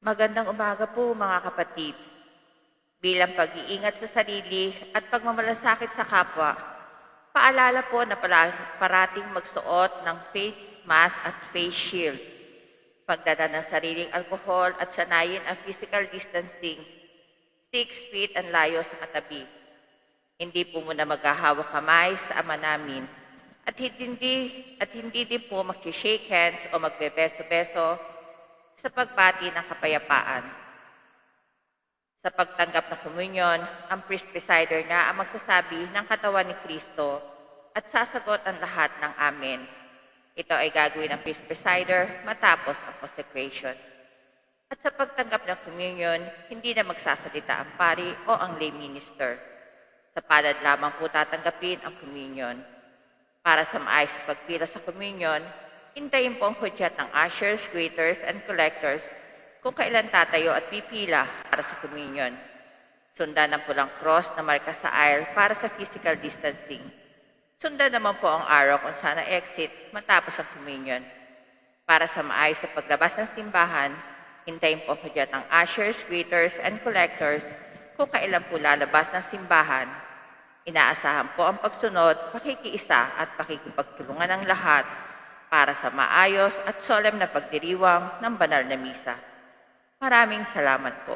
Magandang umaga po mga kapatid. Bilang pag-iingat sa sarili at pagmamalasakit sa kapwa, paalala po na parating magsuot ng face mask at face shield, pagdala ng sariling alkohol at sanayin ang physical distancing, 6 feet ang layo sa katabi. Hindi po muna maghahawak kamay sa ama namin at hindi din po mag-shake hands o magbebeso-beso sa pagbati ng kapayapaan. Sa pagtanggap ng komunyon, ang priest presider na ang magsasabi ng katawan ni Kristo at sasagot ang lahat ng amen. Ito ay gagawin ng priest presider matapos ang consecration. At sa pagtanggap ng komunyon, hindi na magsasalita ang pari o ang lay minister. Sa palad lamang po tatanggapin ang komunyon. Para sa maayos sa pagpila sa komunyon, hintayin po ang hudyat ng ushers, waiters, and collectors kung kailan tatayo at pipila para sa komunyon. Sundan ang pulang cross na marka sa aisle para sa physical distancing. Sundan naman po ang arrow kung saan ang exit matapos ang komunyon. Para sa maayos sa paglabas ng simbahan, hintayin po ang hudyat ng ushers, waiters, and collectors kung kailan po lalabas ng simbahan. Inaasahan po ang pagsunod, pakikiisa at pakikipagtulungan ng lahat para sa maayos at solemn na pagdiriwang ng banal na misa. Maraming salamat po.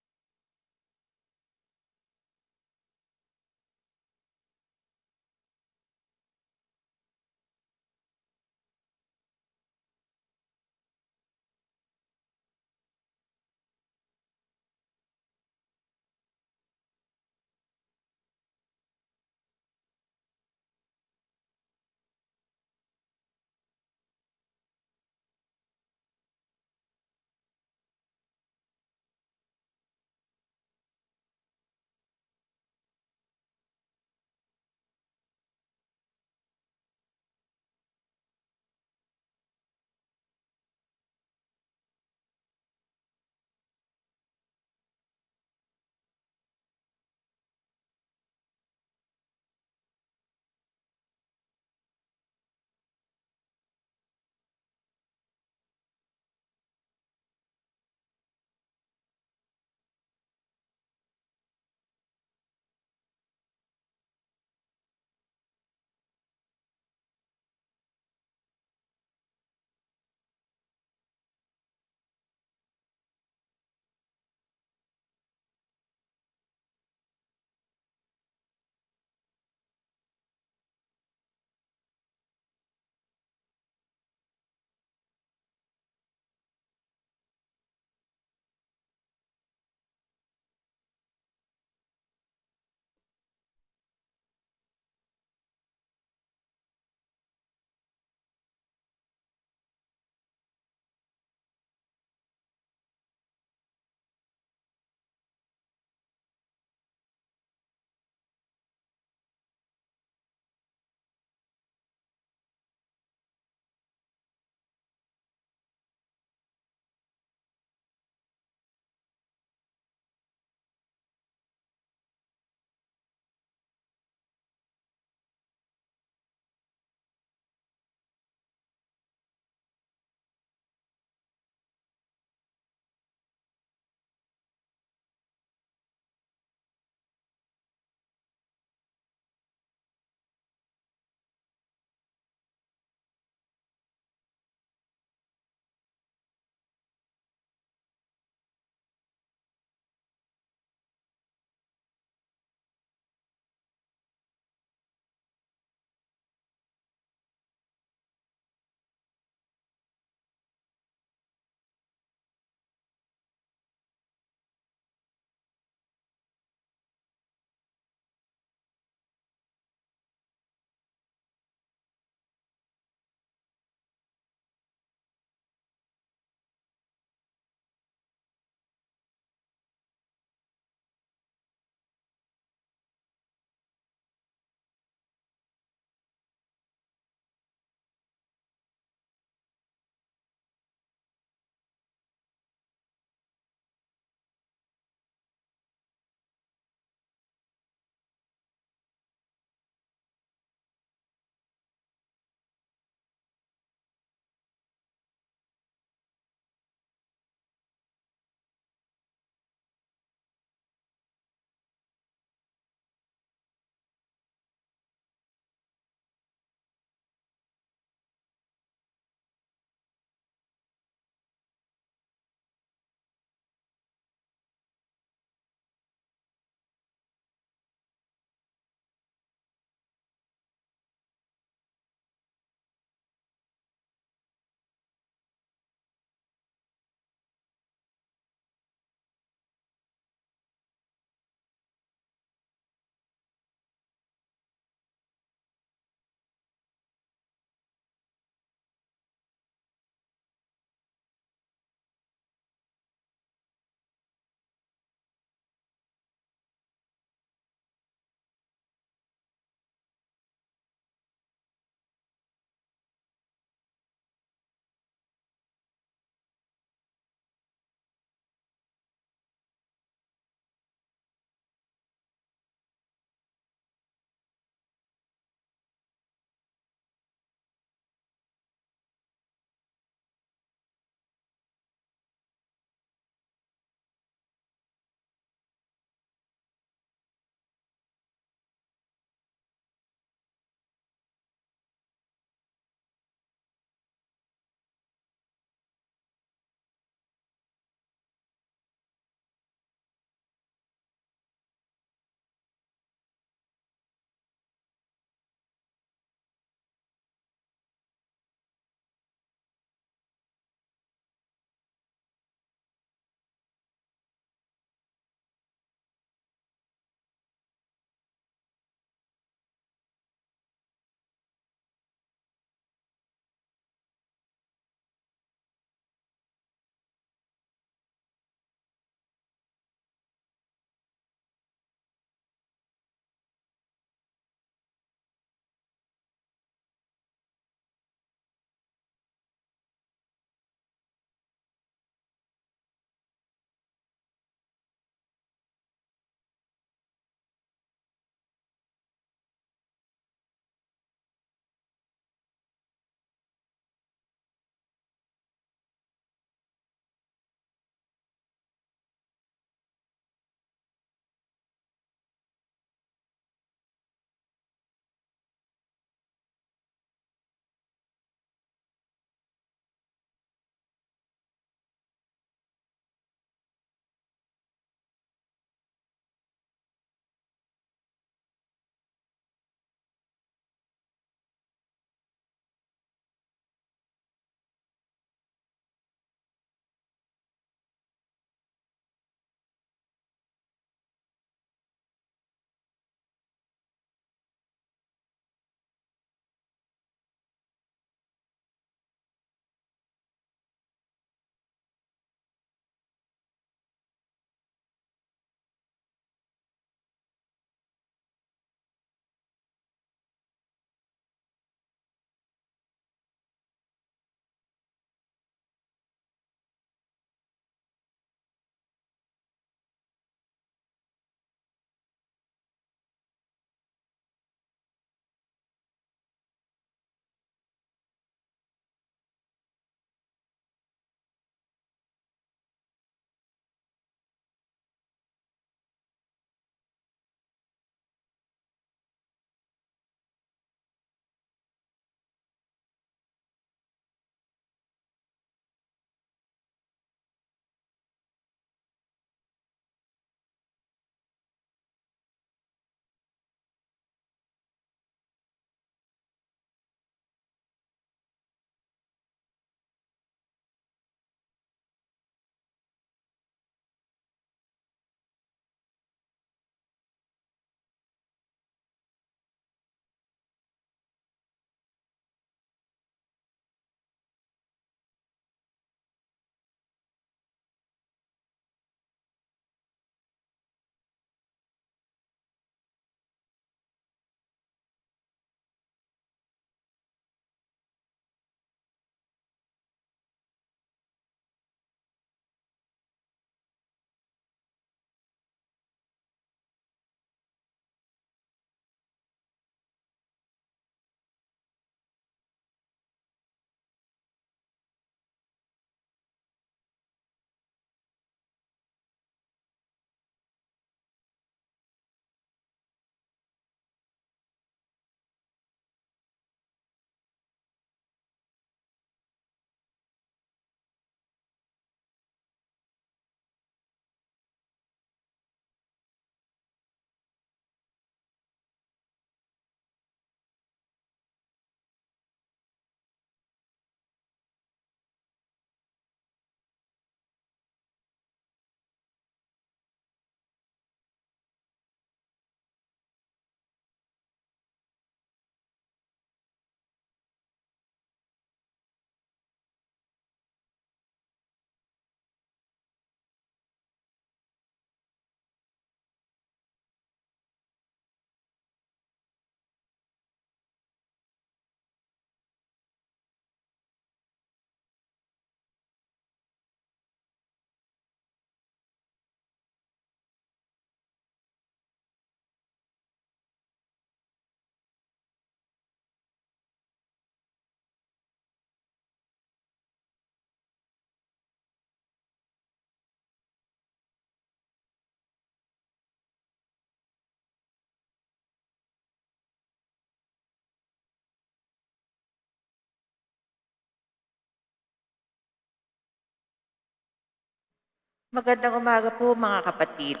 Magandang umaga po mga kapatid.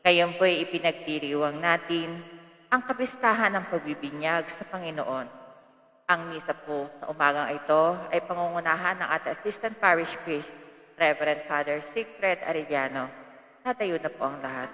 Ngayon po ay ipinagdiriwang natin ang kapistahan ng pagbibinyag sa Panginoon. Ang misa po sa umagang ito ay pangungunahan ng ating Assistant Parish Priest, Reverend Father Sigfred Arellano. Tatayo na po ang lahat.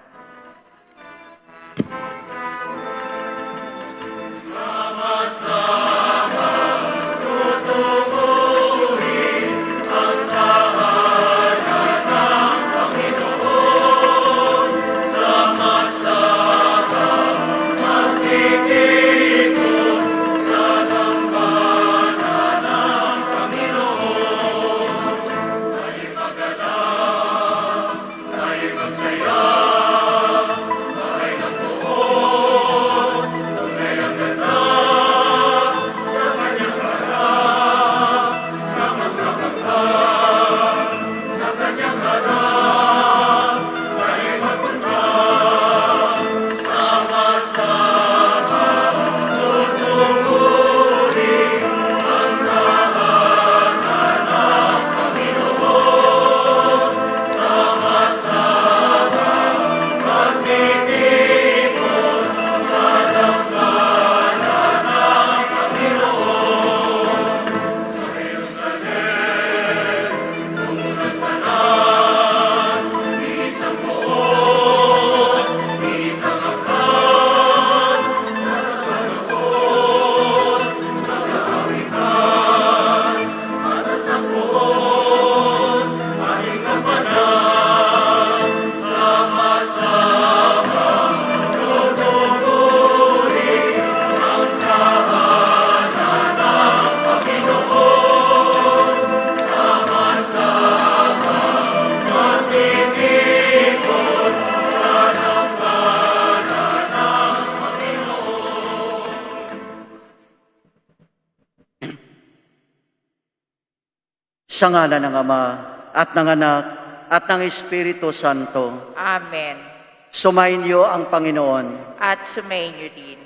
Sa ngalan ng Ama, at ng Anak, at ng Espiritu Santo. Amen. Sumainyo ang Panginoon. At sumayin niyo din.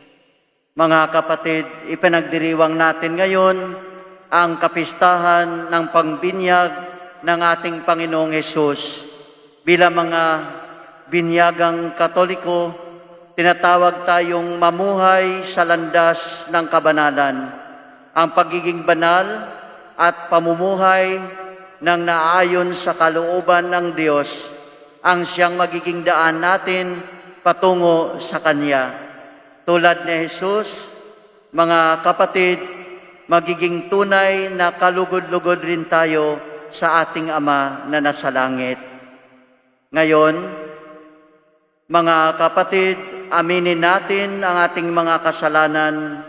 Mga kapatid, ipinagdiriwang natin ngayon ang kapistahan ng pangbinyag ng ating Panginoong Hesus. Bilang mga binyagang Katoliko, tinatawag tayong mamuhay sa landas ng kabanalan. Ang pagiging banal at pamumuhay ng naayon sa kalooban ng Diyos ang siyang magiging daan natin patungo sa Kanya. Tulad ni Jesus, mga kapatid, magiging tunay na kalugod-lugod rin tayo sa ating Ama na nasa langit. Ngayon, mga kapatid, aminin natin ang ating mga kasalanan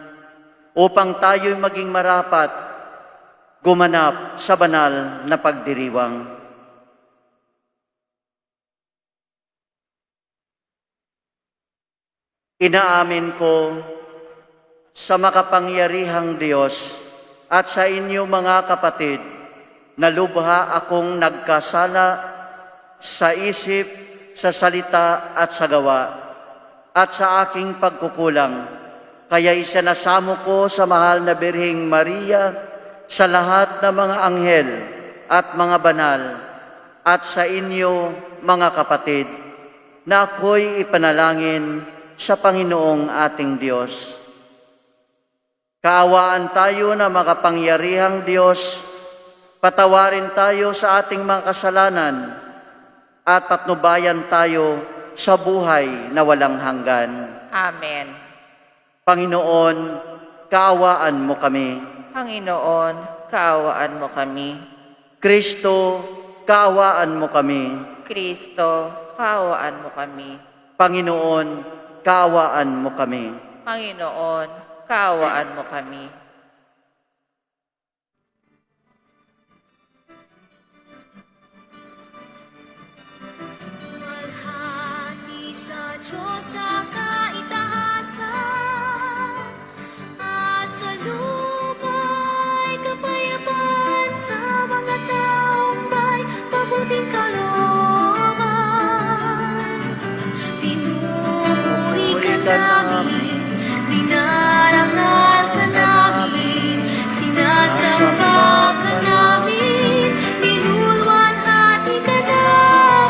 upang tayo'y maging marapat gumanap sa banal na pagdiriwang. Inaamin ko sa makapangyarihang Diyos at sa inyo mga kapatid na lubha akong nagkasala sa isip, sa salita at sa gawa at sa aking pagkukulang. Kaya isinasamo ko sa mahal na Birheng Maria, sa lahat ng mga anghel at mga banal, at sa inyo, mga kapatid, na ako'y ipanalangin sa Panginoong ating Diyos. Kaawaan tayo na makapangyarihang Diyos, patawarin tayo sa ating mga kasalanan, at patnubayan tayo sa buhay na walang hanggan. Amen. Panginoon, kaawaan mo kami. Panginoon, kaawaan mo kami. Kristo, kaawaan mo kami. Kristo, kaawaan mo kami. Panginoon, kaawaan mo kami. Panginoon, kaawaan mo kami. Malhati sa Diyos ang kaitaasan, at sa luma'y kapayapaan sa mga taong may mabuting kalooban. Pinupuri ka namin, dinarangal ka namin, sinasamba ka namin, tinulwalhati ka namin.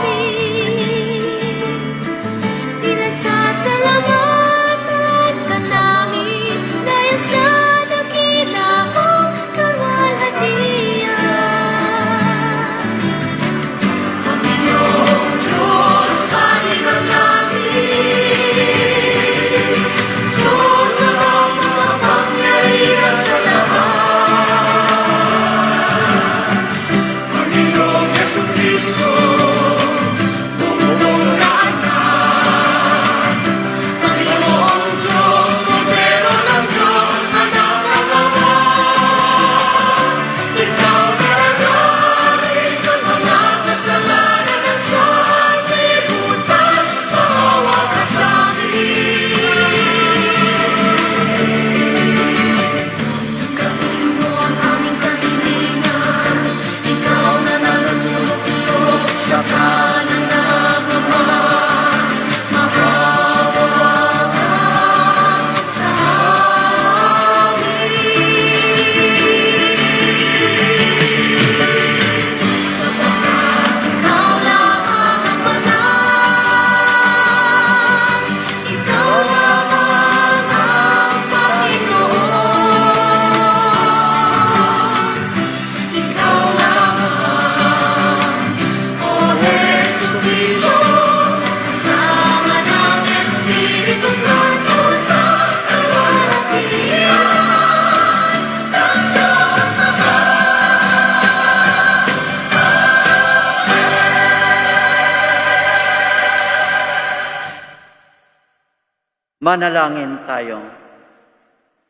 Manalangin tayo.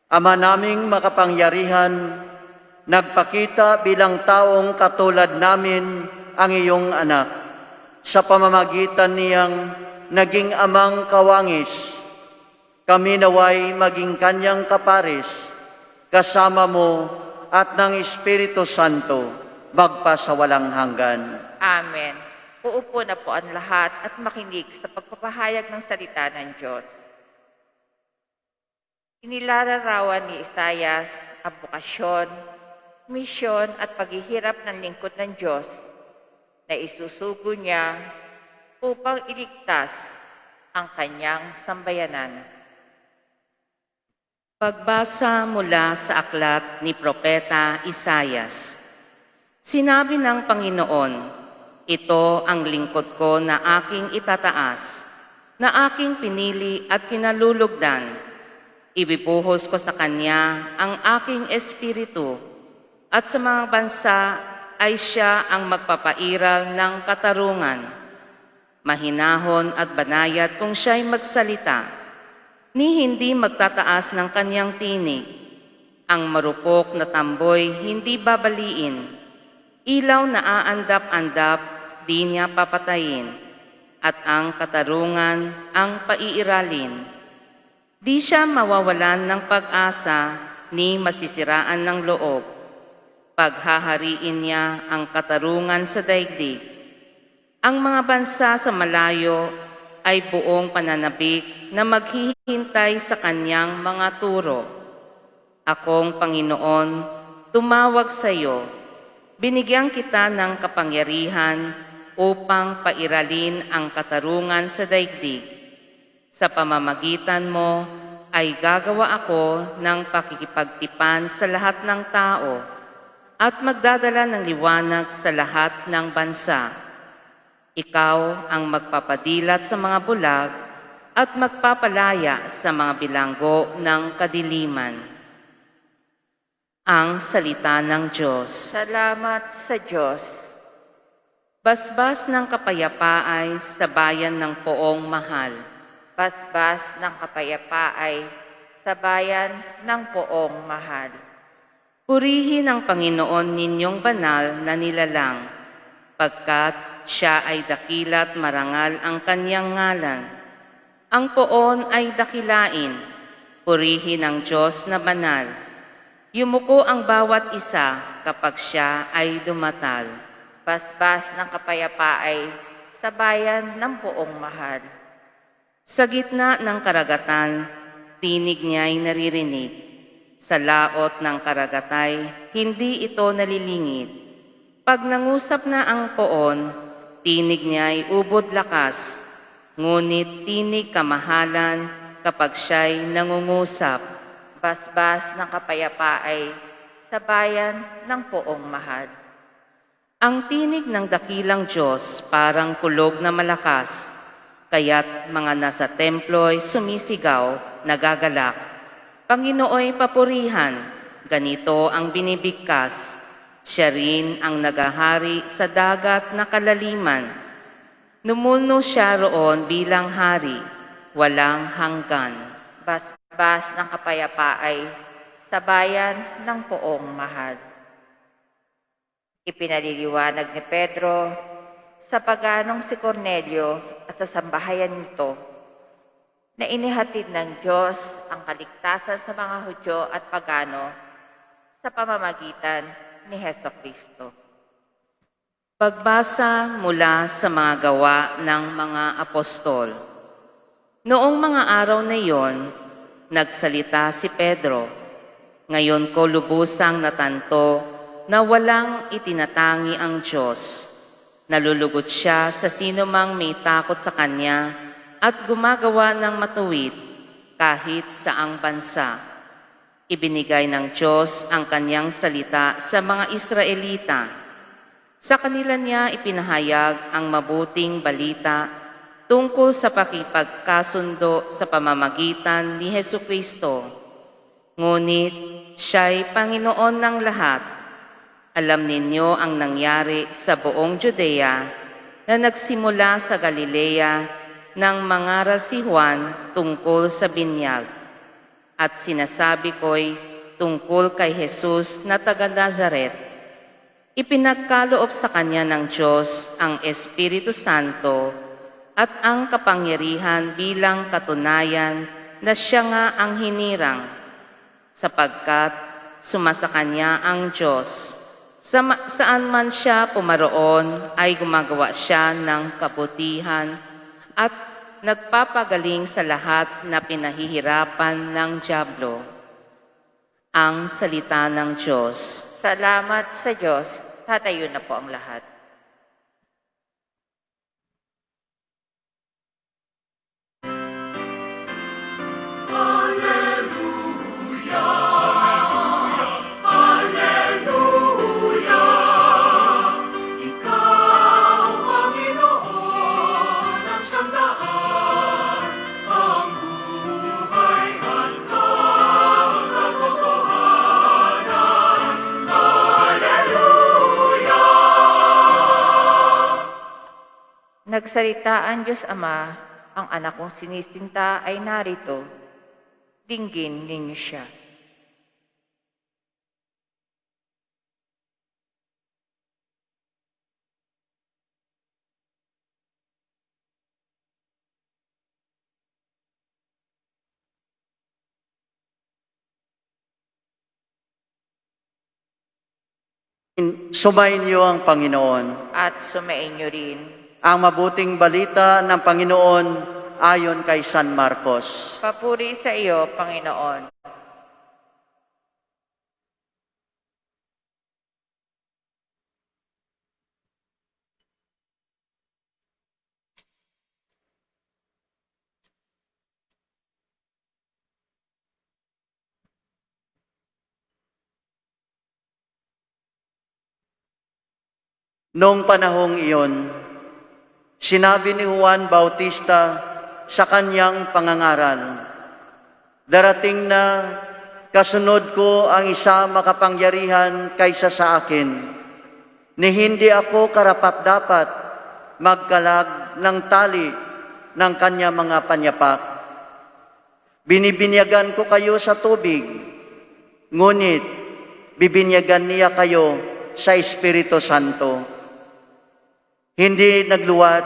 Ama naming makapangyarihan, nagpakita bilang taong katulad namin ang iyong anak sa pamamagitan niyang naging amang kawangis. Kami naway maging kanyang kapares, kasama mo at ng Espiritu Santo, magpasawalang hanggan. Amen. Uupo na po ang lahat at makinig sa pagpapahayag ng salita ng Diyos. Inilalarawan ni Isayas ang bokasyon, misyon at paghihirap ng lingkod ng Diyos na isusugo niya upang iligtas ang kanyang sambayanan. Pagbasa mula sa aklat ni Propeta Isayas. Sinabi ng Panginoon, ito ang lingkod ko na aking itataas, na aking pinili at kinalulugdan. Ibibuhos ko sa kanya ang aking espiritu, at sa mga bansa ay siya ang magpapairal ng katarungan. Mahinahon at banayad kung siya'y magsalita, ni hindi magtataas ng kanyang tinig. Ang marupok na tamboy hindi babaliin. Ilaw na aandap-andap, di niya papatayin. At ang katarungan ang paiiralin. Di siya mawawalan ng pag-asa, ni masisiraan ng loob. Paghahariin niya ang katarungan sa daigdig. Ang mga bansa sa malayo ay buong pananabik na maghihintay sa kanyang mga turo. Akong Panginoon, tumawag sa iyo. Binigyan kita ng kapangyarihan upang pairalin ang katarungan sa daigdig. Sa pamamagitan mo ay gagawa ako ng pakikipagtipan sa lahat ng tao at magdadala ng liwanag sa lahat ng bansa. Ikaw ang magpapadilat sa mga bulag at magpapalaya sa mga bilanggo ng kadiliman. Ang salita ng Diyos. Salamat sa Diyos. Basbas ng kapayapaan sa bayan ng poong mahal. Basbas ng kapayapaay sa bayan ng poong mahal. Purihin ang Panginoon ninyong banal na nilalang, pagkat siya ay dakila't marangal ang kanyang ngalan. Ang poon ay dakilain, purihin ang Diyos na banal. Yumuko ang bawat isa kapag siya ay dumatal. Basbas ng kapayapaay sa bayan ng poong mahal. Sa gitna ng karagatan, tinig niya'y naririnig. Sa laot ng karagatay, hindi ito nalilingid. Pag nangusap na ang poon, tinig niya'y ubod lakas. Ngunit tinig kamahalan kapag siya'y nangungusap. Basbas ng kapayapaay sa bayan ng poong mahal. Ang tinig ng dakilang Diyos parang kulog na malakas, kaya't mga nasa templo'y sumisigaw, nagagalak. Panginooy papurihan, ganito ang binibigkas. Siya rin ang nagahari sa dagat na kalaliman. Numuno siya roon bilang hari, walang hanggan. Basbas ng kapayapaay sa bayan ng poong mahal. Ipinaliliwanag ni Pedro sa paganong si Cornelio at sa sambahayan nito na inihatid ng Diyos ang kaligtasan sa mga Hudyo at pagano sa pamamagitan ni Hesukristo. Pagbasa mula sa mga gawa ng mga apostol. Noong mga araw na iyon, nagsalita si Pedro. Ngayon ko lubusang natanto na walang itinatangi ang Diyos. Nalulugod siya sa sinumang may takot sa Kanya at gumagawa ng matuwid kahit saang bansa. Ibinigay ng Diyos ang Kanyang salita sa mga Israelita. Sa kanila niya ipinahayag ang mabuting balita tungkol sa pakipagkasundo sa pamamagitan ni Hesukristo. Ngunit siya'y Panginoon ng lahat. Alam ninyo ang nangyari sa buong Judea na nagsimula sa Galilea nang mangaral si Juan tungkol sa binyag. At sinasabi ko'y tungkol kay Jesus na taga Nazaret. Ipinagkaloob sa kanya ng Diyos ang Espiritu Santo at ang kapangyarihan bilang katunayan na siya nga ang hinirang, sapagkat sumasa kanya ang Diyos. Saan man siya pumaroon ay gumagawa siya ng kabutihan at nagpapagaling sa lahat na pinahihirapan ng dyablo. Ang salita ng Diyos. Salamat sa Diyos. Tatayo na po ang lahat. Nagsalita ang Diyos Ama, ang anak kong sinisinta ay narito. Dinggin ninyo siya. Sumayin niyo ang Panginoon. At sumain nyo rin. Ang mabuting balita ng Panginoon ayon kay San Marcos. Papuri sa iyo, Panginoon. Noong panahong iyon, sinabi ni Juan Bautista sa kanyang pangangaral, "Darating na kasunod ko ang isa makapangyarihan kaysa sa akin, ni hindi ako karapat-dapat magkalag ng tali ng kanya mga panyapak. Binibinyagan ko kayo sa tubig, ngunit bibinyagan niya kayo sa Espiritu Santo." Hindi nagluwat,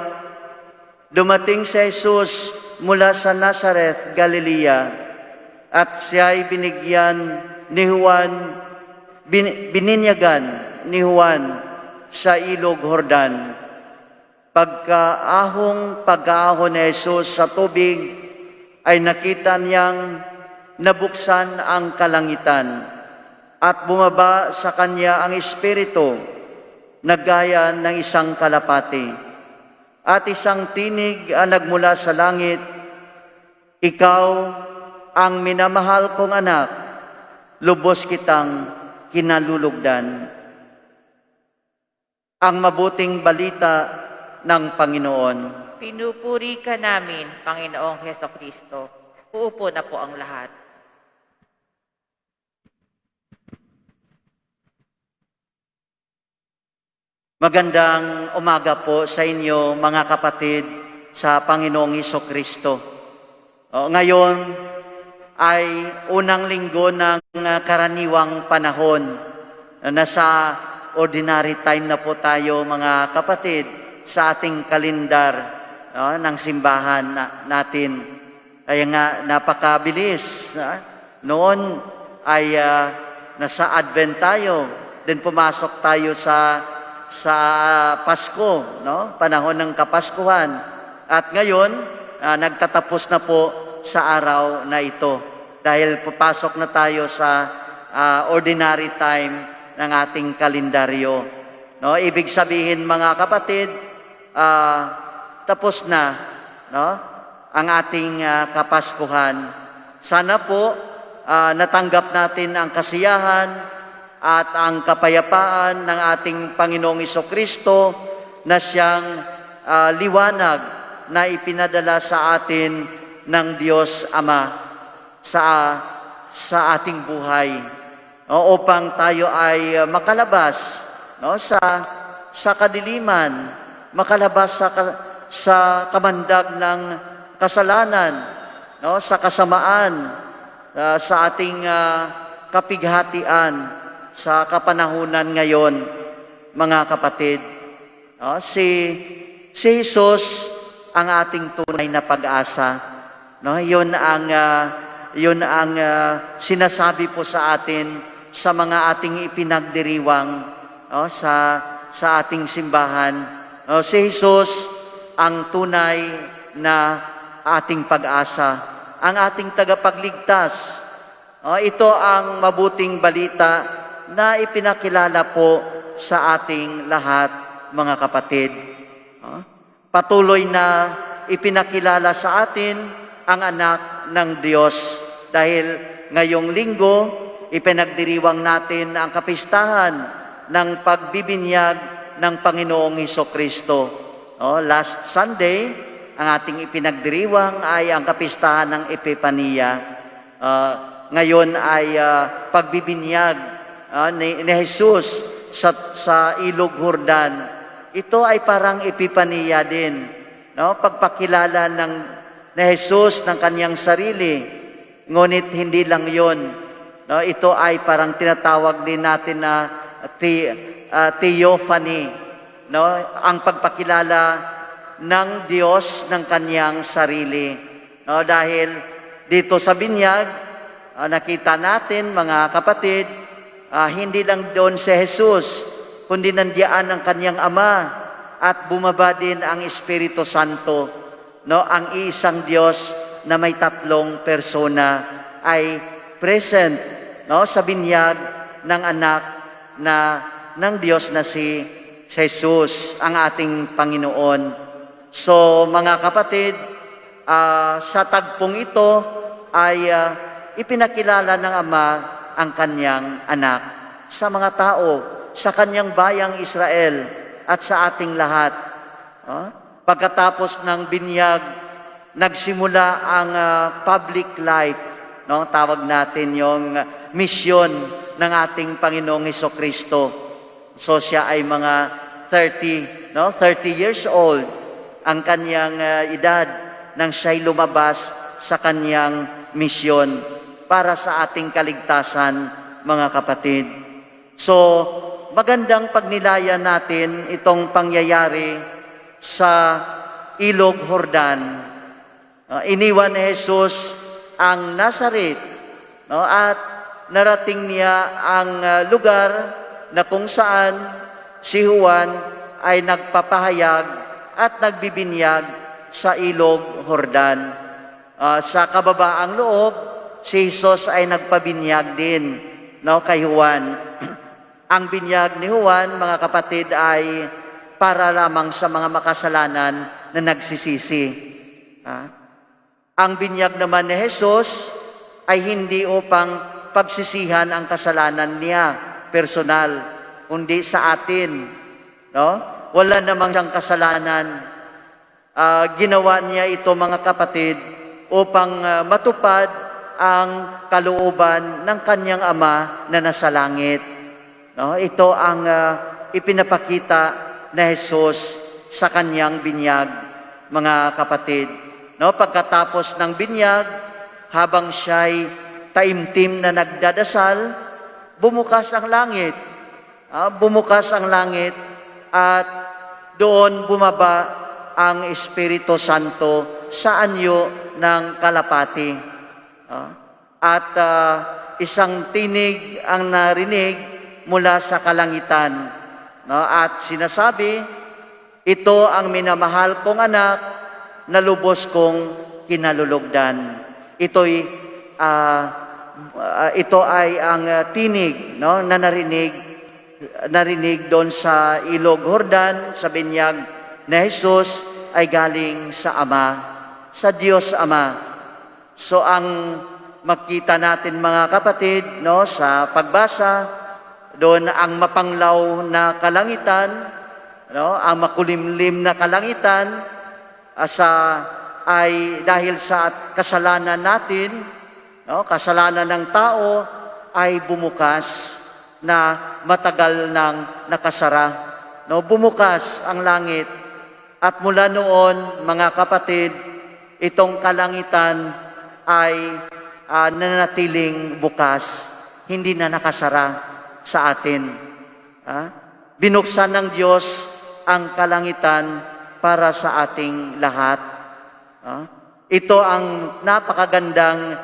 dumating si Jesus mula sa Nazareth, Galilea, at siya ay bininyagan ni Juan sa ilog Jordan. Pagkaahon ni Jesus sa tubig, ay nakita niyang nabuksan ang kalangitan at bumaba sa kanya ang Espiritu na gaya ng isang kalapati. At isang tinig ang nagmula sa langit, "Ikaw ang minamahal kong anak, lubos kitang kinalulugdan." Ang mabuting balita ng Panginoon. Pinupuri ka namin, Panginoong Hesukristo. Uupo na po ang lahat. Magandang umaga po sa inyo, mga kapatid sa Panginoong Hesukristo. Ngayon ay unang linggo ng karaniwang panahon. Nasa ordinary time na po tayo, mga kapatid, sa ating kalendar ng simbahan natin. Kaya nga napakabilis. Noon ay nasa Advent tayo, then pumasok tayo sa Pasko, no? Panahon ng Kapaskuhan. At ngayon, nagtatapos na po sa araw na ito. Dahil papasok na tayo sa ordinary time ng ating kalendaryo. No? Ibig sabihin, mga kapatid, tapos na, no? Ang ating Kapaskuhan. Sana po natanggap natin ang kasiyahan at ang kapayapaan ng ating Panginoong Hesukristo na siyang liwanag na ipinadala sa atin ng Diyos Ama sa ating buhay, upang tayo ay makalabas, sa kadiliman, makalabas sa kamandag ng kasalanan, no, sa kasamaan, sa ating kapighatian sa kapanahunan ngayon, mga kapatid. No, si Jesus ang ating tunay na pag-asa. No, yun ang sinasabi po sa atin sa mga ating ipinagdiriwang, no, sa ating simbahan. No, si Jesus ang tunay na ating pag-asa, ang ating tagapagligtas. Ito ang mabuting balita na ipinakilala po sa ating lahat, mga kapatid. Patuloy na ipinakilala sa atin ang anak ng Diyos dahil ngayong linggo ipinagdiriwang natin ang kapistahan ng pagbibinyag ng Panginoong Hesukristo. Last Sunday, ang ating ipinagdiriwang ay ang kapistahan ng Epipania. Ngayon ay pagbibinyag ni Jesus sa Ilog Jordan. Ito ay parang Epipania din, no? Pagpakilala ni Jesus ng kanyang sarili. Ngunit hindi lang 'yon. No, ito ay parang tinatawag din natin na theophany, no? Ang pagpakilala ng Diyos ng kanyang sarili. No, dahil dito sa binyag, nakita natin, mga kapatid, hindi lang doon si Jesus, kundi nandiyan ang kanyang Ama at bumaba din ang Espiritu Santo. No, ang iisang Diyos na may tatlong persona ay present, no, sa binyag ng anak ng Diyos na si Jesus, ang ating Panginoon. So, mga kapatid, sa tagpong ito ay ipinakilala ng Ama ang kanyang anak sa mga tao, sa kanyang bayang Israel at sa ating lahat. Pagkatapos ng binyag, nagsimula ang public life, no? Tawag natin yung misyon ng ating Panginoong Hesukristo. So siya ay mga 30 years old ang kanyang edad nang siya'y lumabas sa kanyang misyon para sa ating kaligtasan, mga kapatid. So, magandang pagnilayan natin itong pangyayari sa Ilog Jordan. Iniwan ni Jesus ang Nazaret, no, at narating niya ang lugar na kung saan si Juan ay nagpapahayag at nagbibinyag sa Ilog Jordan. Sa kababaang loob, si Jesus ay nagpabinyag din, no, kay Juan. Ang binyag ni Juan, mga kapatid, ay para lamang sa mga makasalanan na nagsisisi. Ang binyag naman ni Jesus ay hindi upang pagsisihan ang kasalanan niya, personal, kundi sa atin. No? Wala namang siyang kasalanan. Ginawa niya ito, mga kapatid, upang matupad ang kalooban ng kanyang Ama na nasa langit. No? Ito ang ipinapakita na Jesus sa kanyang binyag, mga kapatid. No, pagkatapos ng binyag, habang siya'y taimtim na nagdadasal, bumukas ang langit. Bumukas ang langit at doon bumaba ang Espiritu Santo sa anyo ng kalapati. At isang tinig ang narinig mula sa kalangitan. No, at sinasabi, ito ang minamahal kong anak na lubos kong kinalulugdan. Ito ay ang tinig, no, na narinig doon sa Ilog Jordan, sa binyag na Jesus ay galing sa Ama, sa Diyos Ama. So ang makita natin, mga kapatid, no, sa pagbasa, doon ang mapanglaw na kalangitan, no, ang makulimlim na kalangitan, ay dahil sa kasalanan natin, no, kasalanan ng tao, ay bumukas na matagal nang nakasara. No, bumukas ang langit At mula noon, mga kapatid, itong kalangitan ay nanatiling bukas, hindi na nakasara sa atin. Binuksan ng Diyos ang kalangitan para sa ating lahat. Ito ang napakagandang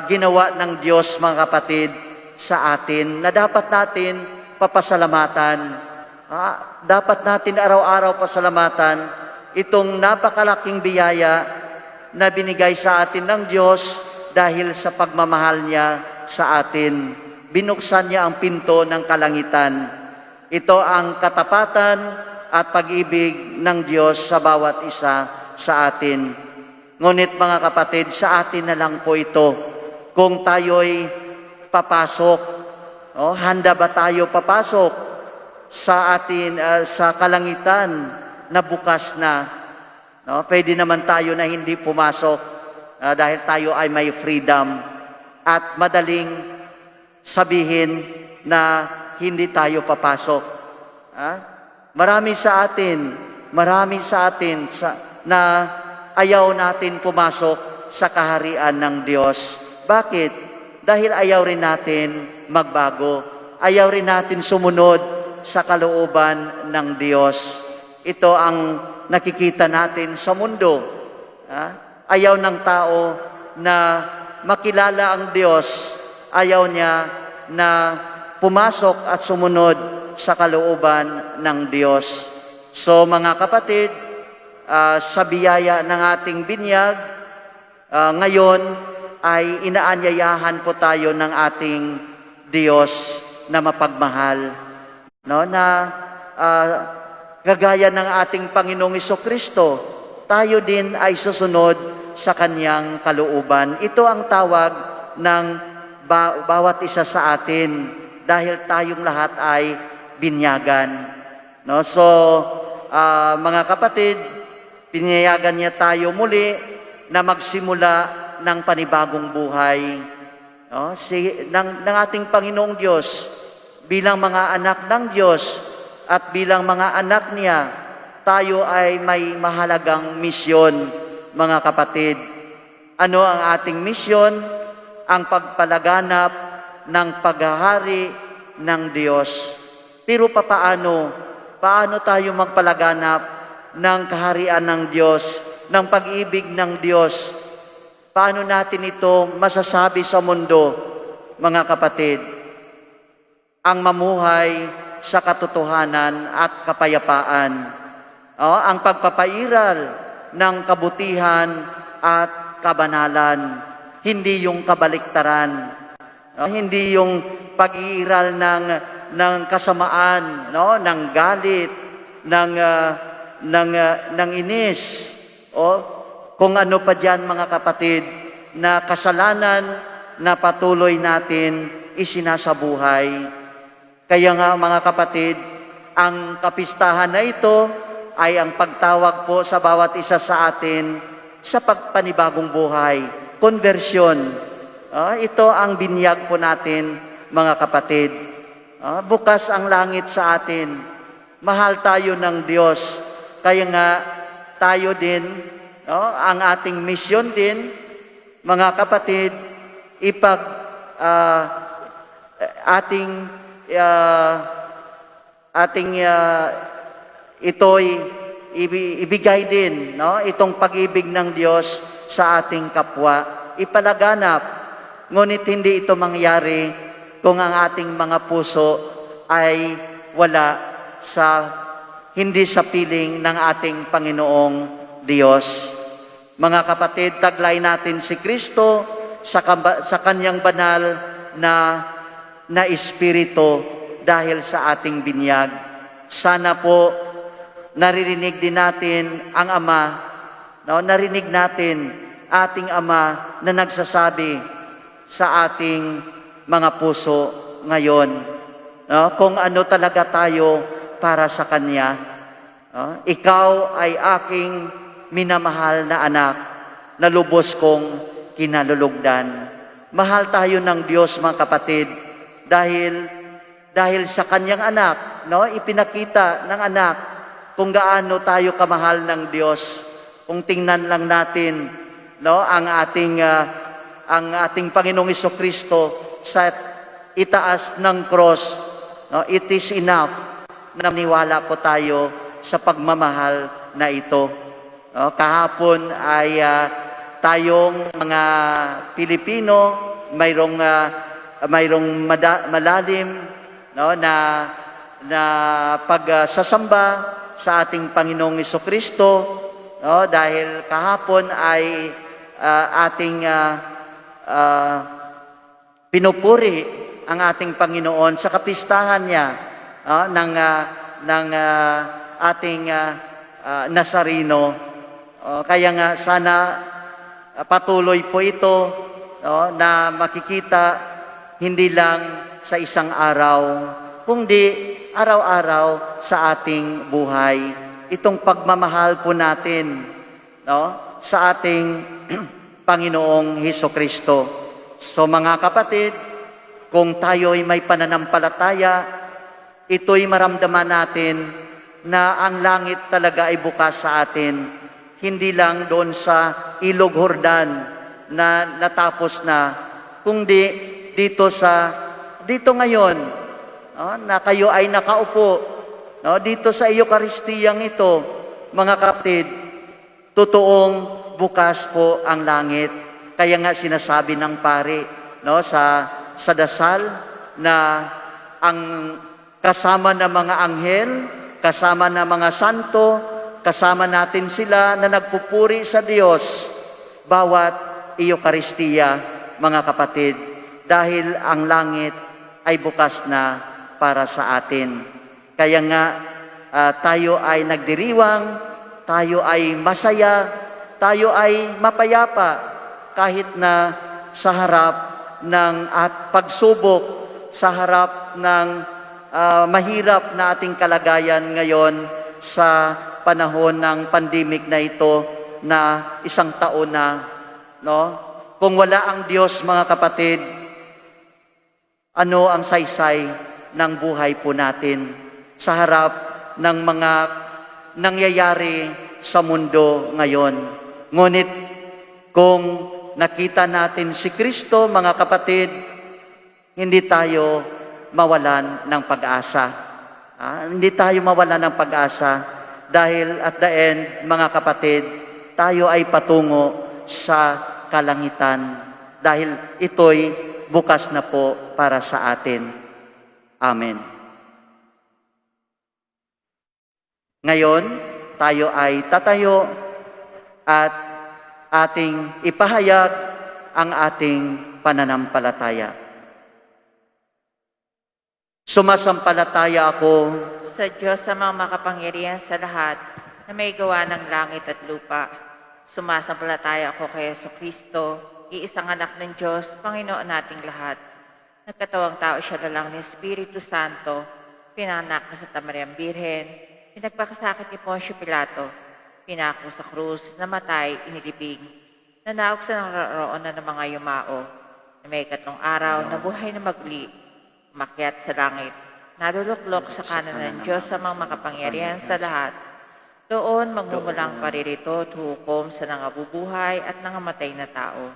ginawa ng Diyos, mga kapatid, sa atin, na dapat natin papasalamatan. Dapat natin araw-araw pasalamatan itong napakalaking biyaya na binigay sa atin ng Diyos dahil sa pagmamahal niya sa atin. Binuksan niya ang pinto ng kalangitan. Ito ang katapatan at pag-ibig ng Diyos sa bawat isa sa atin. Ngunit mga kapatid, sa atin na lang po ito. Kung tayo'y papasok, handa ba tayo papasok sa atin, sa kalangitan na bukas na? Pwede naman tayo na hindi pumasok dahil tayo ay may freedom, at madaling sabihin na hindi tayo papasok. Marami sa atin na ayaw natin pumasok sa kaharian ng Diyos. Bakit? Dahil ayaw rin natin magbago. Ayaw rin natin sumunod sa kalooban ng Diyos. Ito ang nakikita natin sa mundo. Ayaw ng tao na makilala ang Diyos. Ayaw niya na pumasok at sumunod sa kalooban ng Diyos. So mga kapatid, sa biyaya ng ating binyag, ngayon ay inaanyayahan po tayo ng ating Diyos na mapagmahal. Kagaya ng ating Panginoong Jesucristo, tayo din ay susunod sa Kanyang kalooban. Ito ang tawag ng bawat isa sa atin dahil tayong lahat ay binyagan. So, mga kapatid, pinayagan niya tayo muli na magsimula ng panibagong buhay ng ating Panginoong Diyos. Bilang mga anak ng Diyos at bilang mga anak niya, tayo ay may mahalagang misyon, mga kapatid. Ano ang ating misyon? Ang pagpalaganap ng paghahari ng Diyos. Pero paano tayo magpalaganap ng kaharian ng Diyos, ng pag-ibig ng Diyos? Paano natin ito masasabi sa mundo, mga kapatid? Ang mamuhay sa katotohanan at kapayapaan. Ang pagpapairal ng kabutihan at kabanalan. Hindi yung kabaliktaran. Hindi yung pag-iiral ng kasamaan, ng galit, ng inis. Kung ano pa diyan, mga kapatid, na kasalanan na patuloy natin isinasabuhay. Kaya nga, mga kapatid, ang kapistahan na ito ay ang pagtawag po sa bawat isa sa atin sa pagpanibagong buhay, konversyon. Ito ang binyag po natin, mga kapatid. Bukas ang langit sa atin. Mahal tayo ng Diyos. Kaya nga, tayo din, ang ating misyon din, mga kapatid, ito'y ibigay din, itong pag-ibig ng Diyos sa ating kapwa. Ipalaganap, ngunit hindi ito mangyari kung ang ating mga puso ay wala hindi sa piling ng ating Panginoong Diyos. Mga kapatid, taglay natin si Kristo sa Kanyang banal na Espiritu dahil sa ating binyag. Sana po naririnig din natin ang Ama, narinig natin ating Ama na nagsasabi sa ating mga puso ngayon, kung ano talaga tayo para sa Kanya. Ikaw ay aking minamahal na anak na lubos kong kinalulugdan. Mahal tayo ng Diyos, mga kapatid, dahil sa Kanyang anak, ipinakita ng anak kung gaano tayo kamahal ng Diyos. Kung tingnan lang natin, no, ang ating Panginoong Jesucristo sa itaas ng cross, no, it is enough na maniwala po tayo sa pagmamahal na ito. No, kahapon ay tayong mga Pilipino, mayroong malalim, no, na pagsasamba sa ating Panginoong Jesucristo, no, dahil kahapon ay ating pinupuri ang ating Panginoon sa kapistahan niya ng ating Nazareno. Kaya nga sana patuloy po ito, no, na makikita hindi lang sa isang araw, kundi araw-araw sa ating buhay. Itong pagmamahal po natin, no, sa ating Panginoong Hesukristo. So mga kapatid, kung tayo ay may pananampalataya, ito'y maramdaman natin na ang langit talaga ay bukas sa atin. Hindi lang doon sa Ilog Jordan na natapos na, kundi dito ngayon, no, na kayo ay nakaupo, no, dito sa Eukaristiyang ito, mga kapatid, totoong bukas po ang langit. Kaya nga sinasabi ng pari, no, sa dasal na ang kasama ng mga anghel, kasama ng mga santo, kasama natin sila na nagpupuri sa Diyos bawat Eukaristiya, mga kapatid, dahil ang langit ay bukas na para sa atin. Kaya nga tayo ay nagdiriwang, tayo ay masaya, tayo ay mapayapa kahit na sa harap ng pagsubok, sa harap ng mahirap na ating kalagayan ngayon sa panahon ng pandemic na ito na isang taon na, no? Kung wala ang Diyos, mga kapatid, ano ang saysay ng buhay po natin sa harap ng mga nangyayari sa mundo ngayon? Ngunit kung nakita natin si Kristo, mga kapatid, hindi tayo mawalan ng pag-asa. Hindi tayo mawalan ng pag-asa dahil at the end, mga kapatid, tayo ay patungo sa kalangitan dahil ito'y bukas na po para sa atin. Amen. Ngayon, tayo ay tatayo at ating ipahayag ang ating pananampalataya. Sumasampalataya ako Sa Diyos sa mga makapangyarihan sa lahat na may gawa ng langit at lupa. Sumasampalataya ako kay Jesucristo, iisang anak ng Diyos, Panginoon nating lahat. Nagkatawang tao siya lalang ni Espiritu Santo, pinanak na sa Tamariang Birhen, pinagpakasakit ni Poncio Pilato, pinako sa krus, namatay, inilibing, nanaog sa naroroonan ng mga yumao, na may 3 araw, nabuhay na maguli, umakyat sa langit, naluluklok sa kanan ng Diyos sa mga makapangyarihan sa lahat. Doon magmumulang paririto at hukom sa nangabubuhay at nangamatay na tao.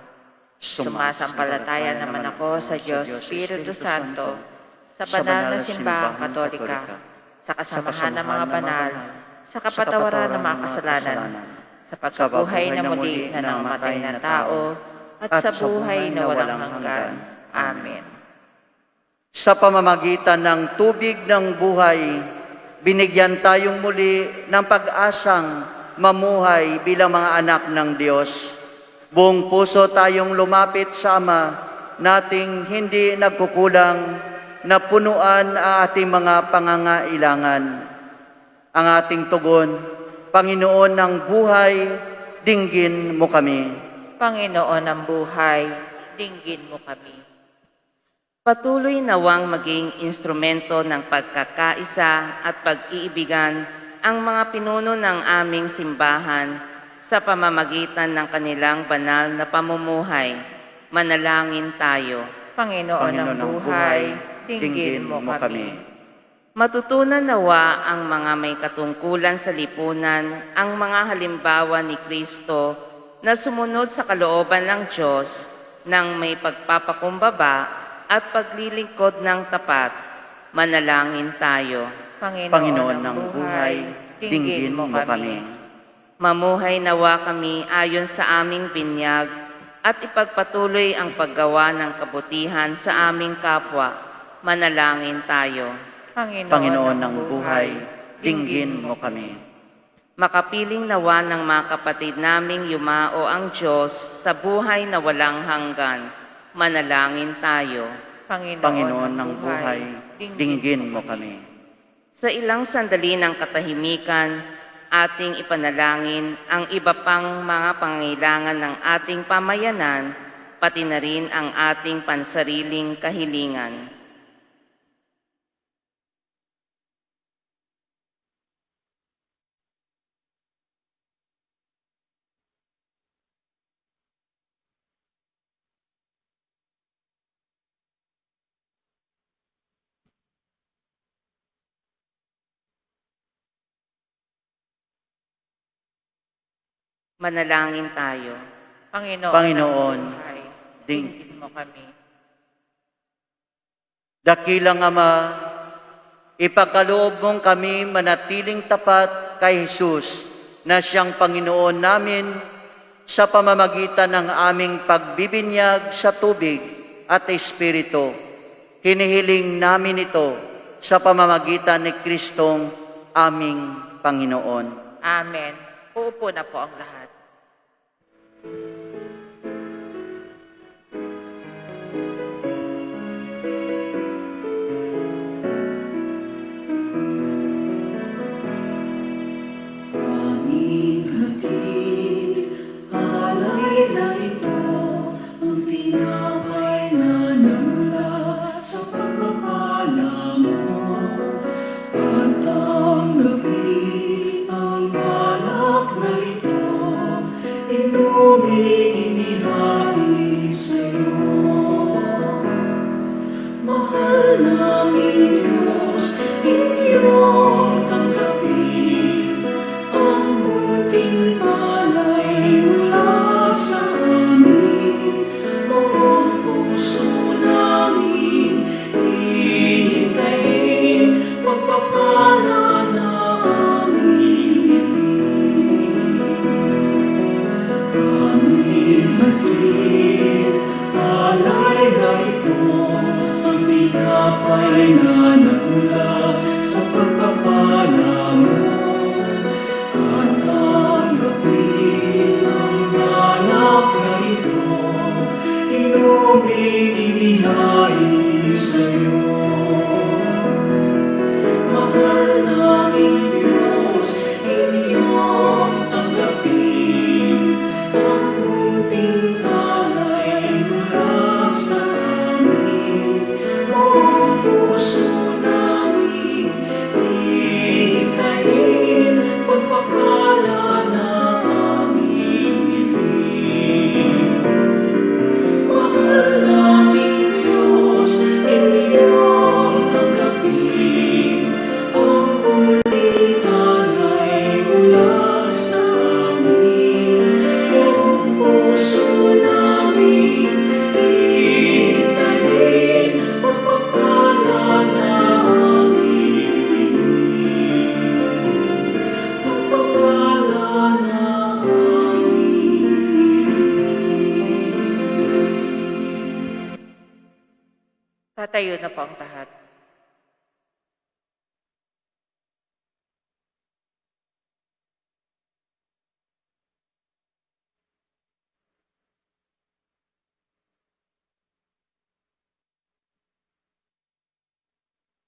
Sumasampalataya naman ako sa Diyos Espiritu Santo, sa banal na simbahang katolika, sa kasamahan ng mga banal, sa kapatawaran ng mga kasalanan, sa pagkabuhay na muli na nangamatay na tao, at sa buhay na walang hanggan. Amen. sa pamamagitan ng tubig ng buhay, binigyan tayong muli ng pag-asang mamuhay bilang mga anak ng Diyos. Buong puso tayong lumapit sa Ama nating hindi nagkukulang na punuan ang ating mga pangangailangan. Ang ating tugon, Panginoon ng buhay, dinggin mo kami. Panginoon ng buhay, dinggin mo kami. Patuloy nawang maging instrumento ng pagkakaisa at pag-iibigan ang mga pinuno ng aming simbahan sa pamamagitan ng kanilang banal na pamumuhay. Manalangin tayo. Panginoon ng buhay, dinggin mo kami. Matutunan nawa ang mga may katungkulan sa lipunan ang mga halimbawa ni Kristo na sumunod sa kalooban ng Diyos ng may pagpapakumbaba at paglilingkod ng tapat. Manalangin tayo. Panginoon ng buhay, dinggin mo kami. Mamuhay nawa kami ayon sa aming binyag at ipagpatuloy ang paggawa ng kabutihan sa aming kapwa. Manalangin tayo. Panginoon ng buhay, dinggin mo kami. Makapiling nawa ng mga kapatid naming yumao ang Diyos sa buhay na walang hanggan. Manalangin tayo. Panginoon ng buhay, dinggin mo kami. Sa ilang sandali ng katahimikan, ating ipanalangin ang iba pang mga pangailangan ng ating pamayanan, pati na rin ang ating pansariling kahilingan. Manalangin tayo. Panginoon, ng buhay, ding- dinggin mo kami. Dakilang Ama, ipagkaloob mong kami manatiling tapat kay Jesus na siyang Panginoon namin sa pamamagitan ng aming pagbibinyag sa tubig at Espiritu. Hinihiling namin ito sa pamamagitan ni Kristong aming Panginoon. Amen. Uupo na po ang lahat. Aming hatid, alay na ito, ang tinapay na namulat sa pagpapala mo. At tanggapin ang balak na ito, inumin inihain sa'yo. Mahal namin Diyos, iyong tanggapin ang munting alay mula sa amin. Buong puso namin hihintayin pagpapala na amin. Aming hatid, alay na ito, ang tinapay na nagmula sa pagpapala mo. At tanggapin ang balak na ito, inumin inihain sa'yo. Mahal namin Diyos, iyong tanggapin ang munting alay mula sa amin. Buong puso namin hihintayin pagpapala na aming hiling. Mahal namin Diyos, iyong tanggapin ang muling alay mula sa amin. Buong puso namin hihintayin pagpapala na aming hiling. Pagpapala na aming hiling. Tatayo na po ang lahat.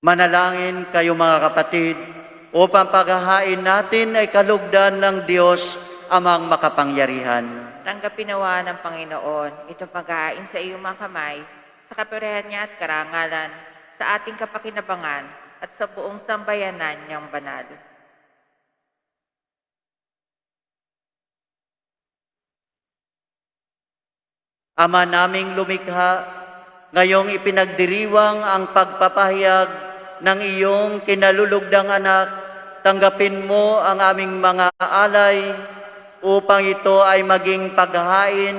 Manalangin kayo mga kapatid, upang paghahain natin ay kalugdan ng Diyos amang makapangyarihan. Tanggapin nawa ng Panginoon itong paghahain sa iyong mga kamay, sa kapurihan niya at karangalan, sa ating kapakinabangan at sa buong sambayanan niyang banal. Ama naming lumikha, ngayong ipinagdiriwang ang pagpapahayag ng iyong kinalulugdang anak, tanggapin mo ang aming mga alay upang ito ay maging paghain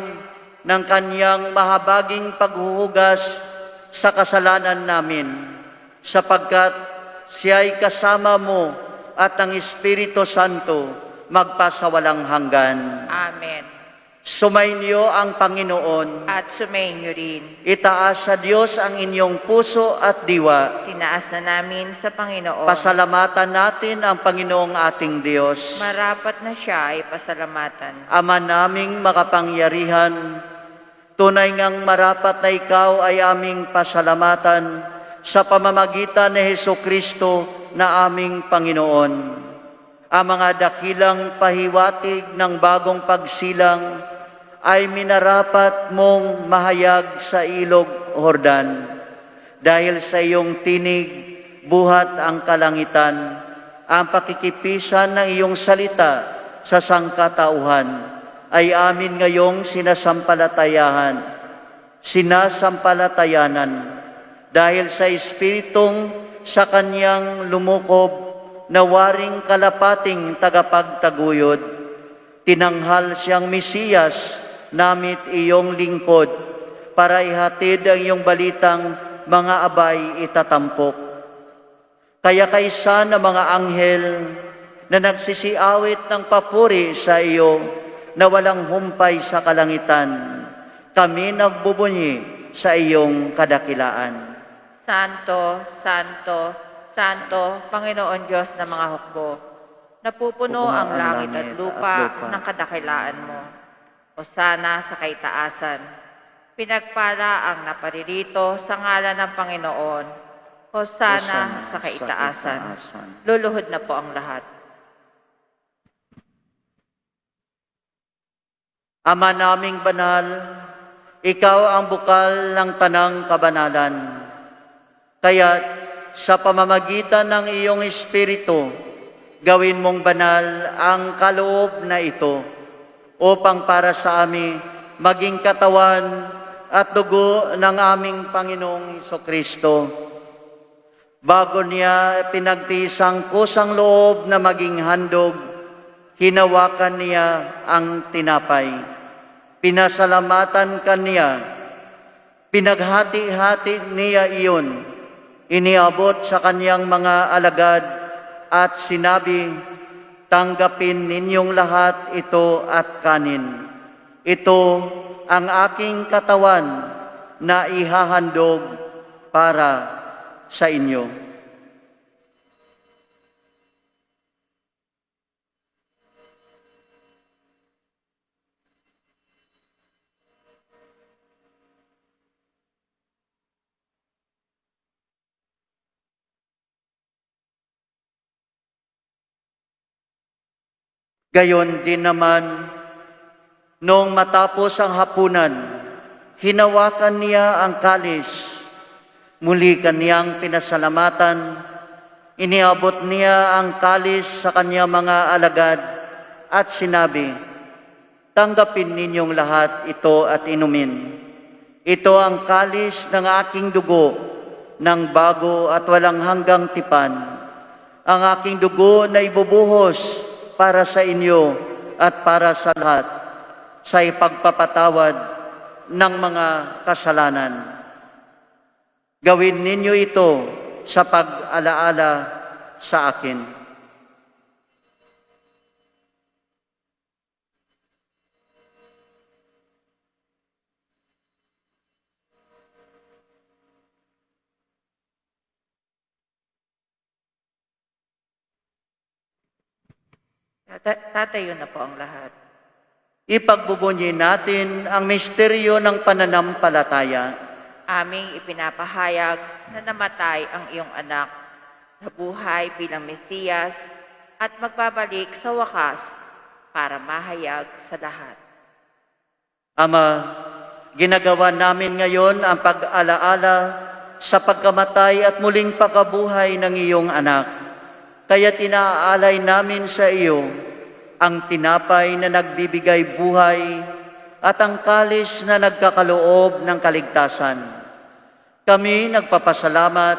ng kanyang mahabaging paghuhugas sa kasalanan namin, sapagkat siya'y kasama mo at ang Espiritu Santo magpasawalang hanggan. Amen. Sumainyo ang Panginoon. At sumainyo rin. Itaas sa Diyos ang inyong puso at diwa. Tinaas na namin sa Panginoon. Pasalamatan natin ang Panginoong ating Diyos. Marapat na siya ay pasalamatan. Ama naming makapangyarihan, tunay ngang marapat na ikaw ay aming pasalamatan sa pamamagitan ni Hesukristo na aming Panginoon. Ang mga dakilang pahiwatig ng bagong pagsilang ay minarapat mong mahayag sa ilog Jordan. Dahil sa iyong tinig, buhat ang kalangitan, ang pakikipisan ng iyong salita sa sangkatauhan ay amin ngayong sinasampalatayanan. Dahil sa Espiritong sa kanyang lumukob na waring kalapating tagapagtaguyod, tinanghal siyang Mesiyas, namit iyong lingkod, para ihatid ang iyong balitang mga abay itatampok. Kaya kaysa ng mga anghel na nagsisiawit ng papuri sa iyo na walang humpay sa kalangitan, kami nagbubunyi sa iyong kadakilaan. Santo, Santo, Santo, Panginoon Diyos ng mga hukbo, napupuno ang langit at lupa ng kadakilaan mo. Hosana sa kaitaasan. Pinagpala ang naparirito sa ngalan ng Panginoon. Hosana sa kaitaasan. Luluhod na po ang lahat. Ama naming banal, ikaw ang bukal ng tanang kabanalan. Kaya sa pamamagitan ng iyong Espiritu, gawin mong banal ang kaloob na ito, upang para sa amin maging katawan at dugo ng aming Panginoong Hesukristo. Bago niya pinagtiisang kusang loob na maging handog, hinawakan niya ang tinapay. Pinasalamatan kaniya, pinaghati-hati niya iyon, iniabot sa kanyang mga alagad at sinabi, tanggapin ninyong lahat ito at kanin. Ito ang aking katawan na ihahandog para sa inyo. Gayon din naman, noong matapos ang hapunan, hinawakan niya ang kalis. Muli kaniyang pinasalamatan, iniabot niya ang kalis sa kanyang mga alagad at sinabi, tanggapin ninyong lahat ito at inumin. Ito ang kalis ng aking dugo, ng bago at walang hanggang tipan. Ang aking dugo na ibubuhos para sa inyo at para sa lahat, sa ipagpapatawad ng mga kasalanan. Gawin ninyo ito sa pag-alaala sa akin. Tatayo na po ang lahat. Ipagbubunyi natin ang misteryo ng pananampalataya. Aming ipinapahayag na namatay ang iyong anak, nabuhay bilang Mesiyas, at magbabalik sa wakas para mahayag sa lahat. Ama, ginagawa namin ngayon ang pag-alaala sa pagkamatay at muling pagkabuhay ng iyong anak. Kaya tinaalay namin sa iyo ang tinapay na nagbibigay buhay at ang kalis na nagkakaloob ng kaligtasan. Kami nagpapasalamat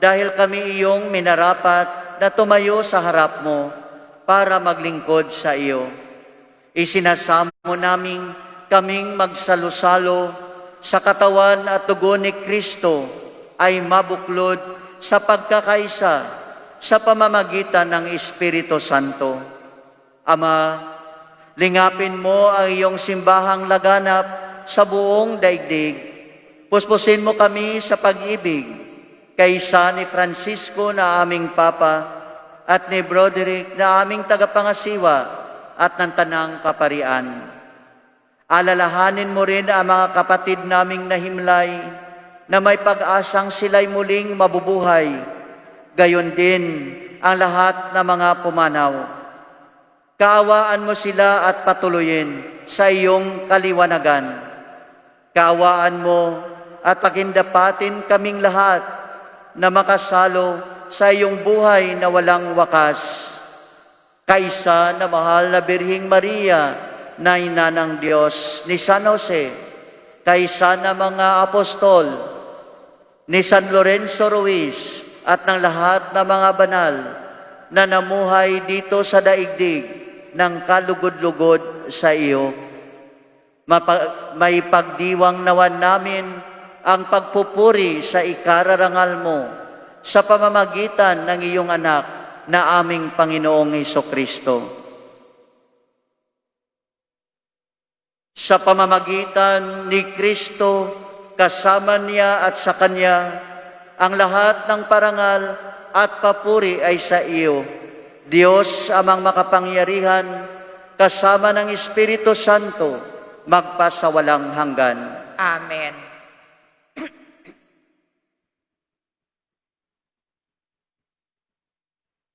dahil kami iyong minarapat na tumayo sa harap mo para maglingkod sa iyo. Isinasamo namin kaming magsalo-salo sa katawan at dugo ni Kristo ay mabuklod sa pagkakaisa sa pamamagitan ng Espiritu Santo. Ama, lingapin mo ang iyong simbahang laganap sa buong daigdig. Puspusin mo kami sa pag-ibig kaysa ni Francisco na aming Papa at ni Broderick na aming tagapangasiwa at ng Tanang Kaparian. Alalahanin mo rin ang mga kapatid naming nahimlay na may pag-asang sila'y muling mabubuhay, gayon din ang lahat ng mga pumanaw. Kaawaan mo sila at patuloyin sa iyong kaliwanagan. Kaawaan mo at pagindapatin kaming lahat na makasalo sa iyong buhay na walang wakas. Kaisa na mahal na Birhing Maria, na ina ng Diyos, ni San Jose, kaisa na mga apostol, ni San Lorenzo Ruiz, at ng lahat ng mga banal na namuhay dito sa daigdig ng kalugod-lugod sa iyo. May pagdiwang nawan namin ang pagpupuri sa ikararangal mo sa pamamagitan ng iyong anak na aming Panginoong Hesukristo. Sa pamamagitan ni Kristo, kasama niya at sa Kanya, ang lahat ng parangal at papuri ay sa iyo, Diyos amang makapangyarihan, kasama ng Espiritu Santo, magpasawalang hanggan. Amen.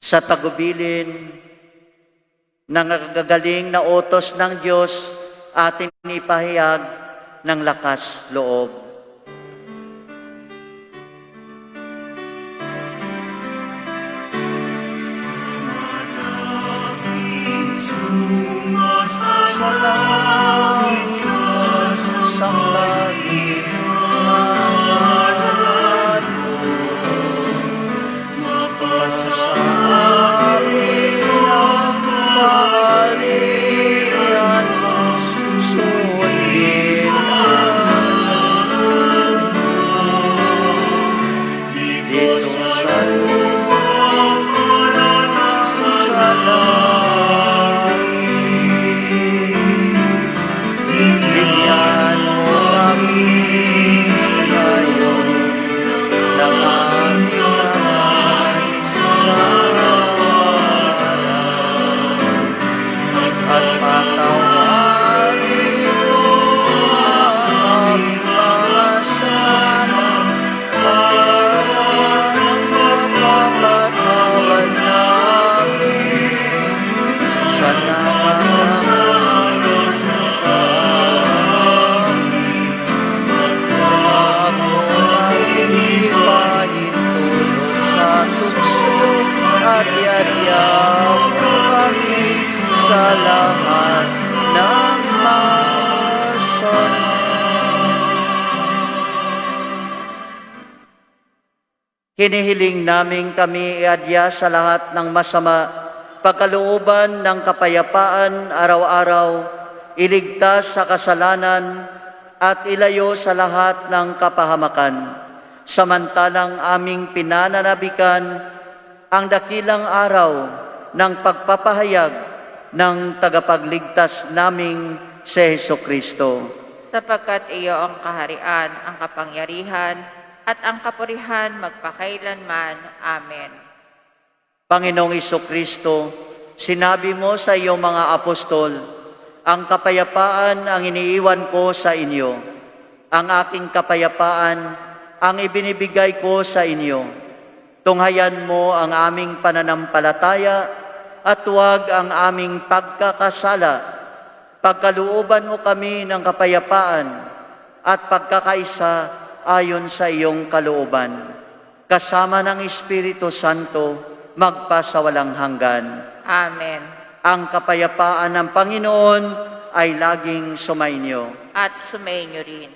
Sa tagubilin ng nagagaling na utos ng Diyos, ating ipahayag ng lakas loob. Sumasalangit ka sa langit, mapasabi ang kaharian mo, sundin ang dito sa lupa para ng sa bigyan mo kami ngayon ng aming kakanin sa araw at patawarin mo ang aming mga sala para ng mapapatawad namin sa naman sa at yariyan mo kami sa lahat ng masama. Hinihiling namin kami iadya sa lahat ng masama, pagkalooban ng kapayapaan araw-araw, iligtas sa kasalanan at ilayo sa lahat ng kapahamakan. Samantalang aming pinananabikan ang dakilang araw ng pagpapahayag ng tagapagligtas naming si Hesukristo. Sapagkat iyo ang kaharian, ang kapangyarihan, at ang kapurihan magpakailanman. Amen. Panginoong Hesukristo, sinabi mo sa iyong mga apostol, ang kapayapaan ang iniiwan ko sa inyo. Ang aking kapayapaan ang ibinibigay ko sa inyo. Tunghayan mo ang aming pananampalataya at huwag ang aming pagkakasala. Pagkalooban mo kami ng kapayapaan at pagkakaisa ayon sa iyong kalooban. Kasama ng Espiritu Santo, magpasawalang hanggan. Amen. Ang kapayapaan ng Panginoon ay laging sumainyo. At sumainyo rin.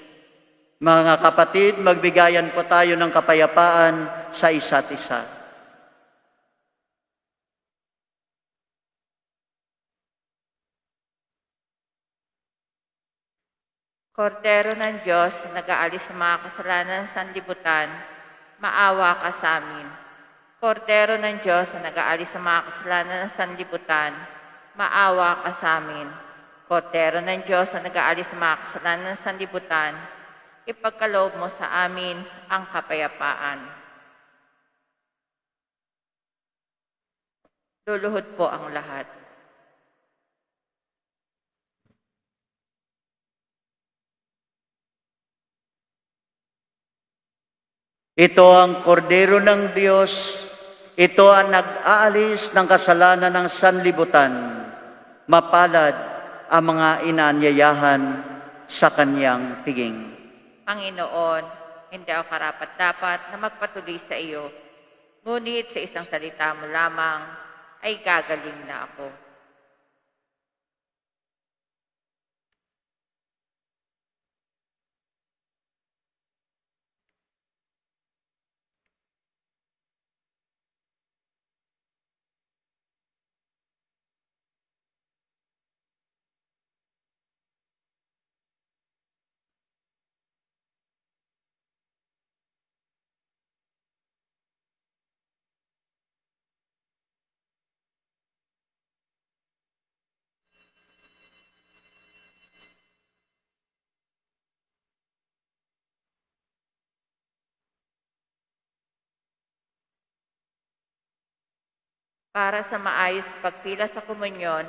Mga kapatid, magbigayan po tayo ng kapayapaan sa isa't isa. Kordero ng Diyos, nag-aalis sa mga kasalanan ng sanlibutan, maawa ka sa amin. Kordero ng Diyos, nag-aalis sa mga kasalanan ng sanlibutan, maawa ka sa amin. Kordero ng Diyos, nag-aalis sa mga kasalanan ng sanlibutan, ipagkaloob mo sa amin ang kapayapaan. Luluhod po ang lahat. Ito ang kordero ng Diyos, ito ang nag-aalis ng kasalanan ng sanlibutan. Mapalad ang mga inaanyayahan sa kanyang piging. Panginoon, hindi ako karapat-dapat na magpatuloy sa iyo, ngunit sa isang salita mo lamang ay gagaling na ako. Para sa maayos pagpila sa komunyon,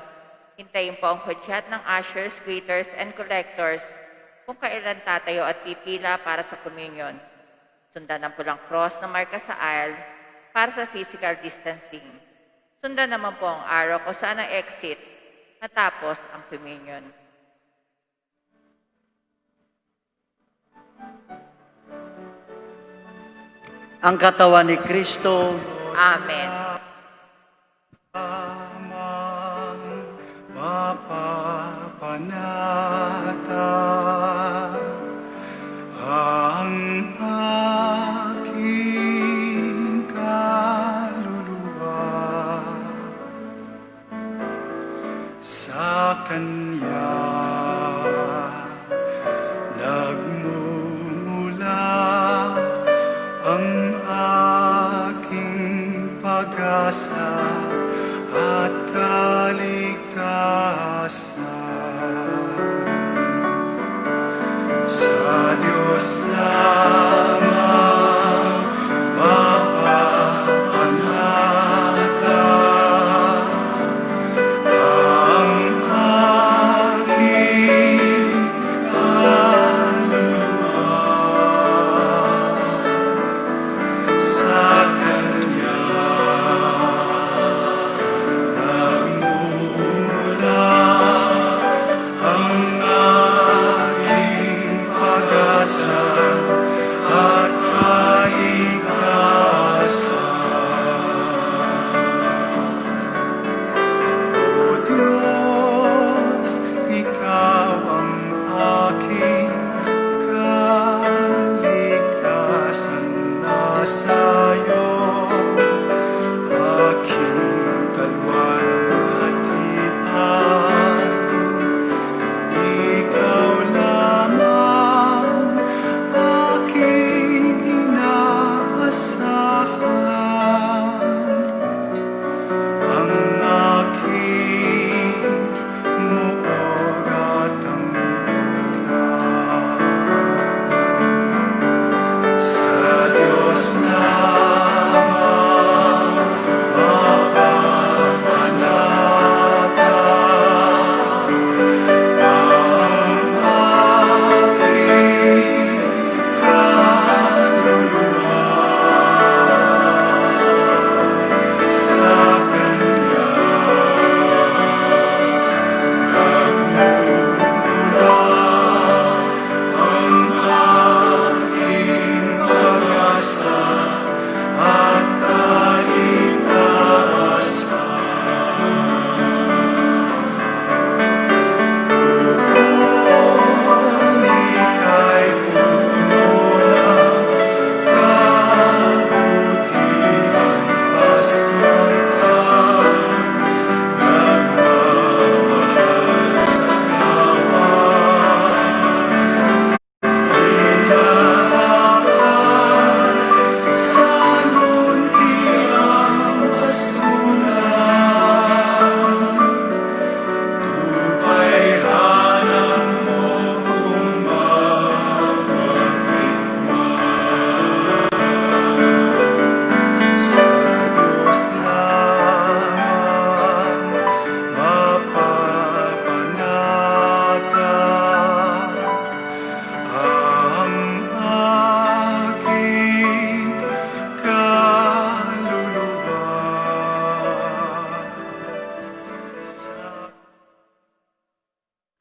hintayin po ang hudyat ng ushers, greeters, and collectors kung kailan tatayo at pipila para sa komunyon. Sundan ang pulang cross na marka sa aisle para sa physical distancing. Sundan naman po ang arrow kung saan ang exit matapos ang komunyon. Ang katawan ni Kristo, Amen. Mapapanata ang aking kaluluwa sa Kanya nagmumula ang aking pag-asa at kaligtasan. Sa Diyos lamang mapapanata ang aking kaluluwa sa Kanya. Nagmumula ang aking pag-asa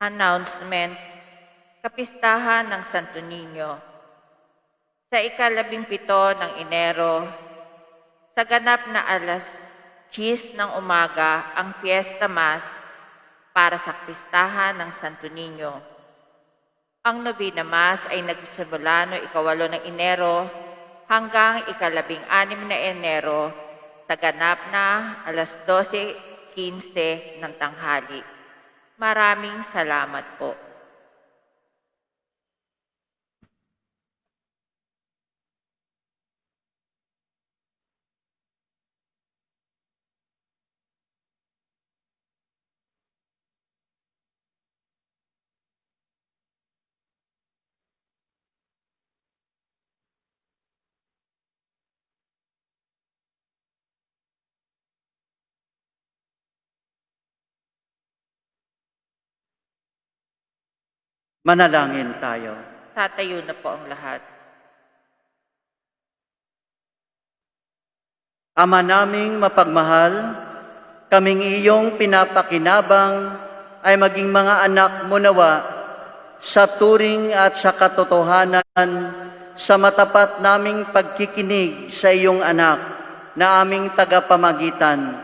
Announcement, Kapistahan ng Santo Niño. Sa ika-17 ng Enero, sa ganap na alas 10 ng umaga ang Fiesta Mass para sa Kapistahan ng Santo Niño. Ang Novena Mass ay nagsimula noong ika-8 ng Enero hanggang ika-16 na Enero sa ganap na alas 12:15 ng tanghali. Maraming salamat po. Manalangin tayo. Tatayo na po ang lahat. Ama naming mapagmahal, kaming iyong pinapakinabang ay maging mga anak mo nawa sa turing at sa katotohanan sa matapat naming pagkikinig sa iyong anak na aming tagapamagitan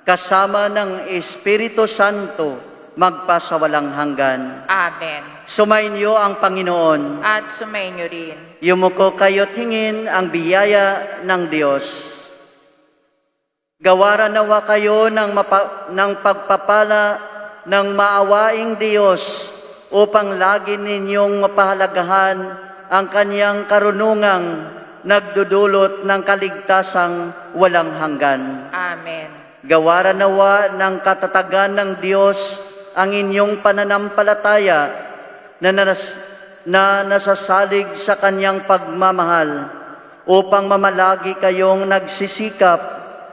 kasama ng Espiritu Santo magpasawalang hanggan. Amen. Sumainyo ang Panginoon. At sumainyo rin. Yumuko kayo't hingin ang biyaya ng Diyos. Gawaran nawa kayo ng pagpapala ng maawaing Diyos upang lagi ninyong mapahalagahan ang kanyang karunungang nagdudulot ng kaligtasang walang hanggan. Amen. Gawaran nawa ng katatagan ng Diyos ang inyong pananampalataya na nasasalig sa kanyang pagmamahal upang mamalagi kayong nagsisikap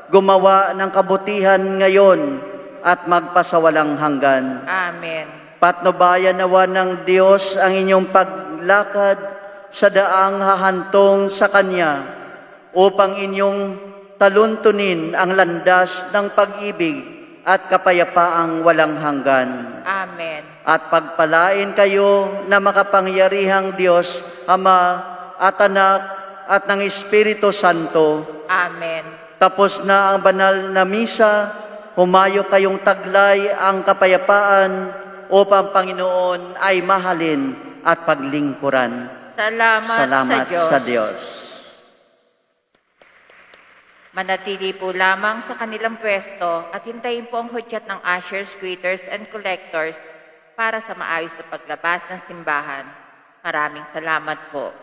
gumawa ng kabutihan ngayon at magpasawalang hanggan. Amen. Patnubayan nawa ng Diyos ang inyong paglakad sa daang hahantong sa Kanya upang inyong taluntunin ang landas ng pag-ibig at kapayapaang walang hanggan. Amen. At pagpalain kayo na makapangyarihang Diyos, Ama at Anak at ng Espiritu Santo. Amen. Tapos na ang banal na misa, humayo kayong taglay ang kapayapaan upang Panginoon ay mahalin at paglingkuran. Salamat sa sa Diyos. Diyos. Manatili po lamang sa kanilang pwesto at hintayin po ang hudyat ng ushers, greeters, and collectors para sa maayos na paglabas ng simbahan. Maraming salamat po.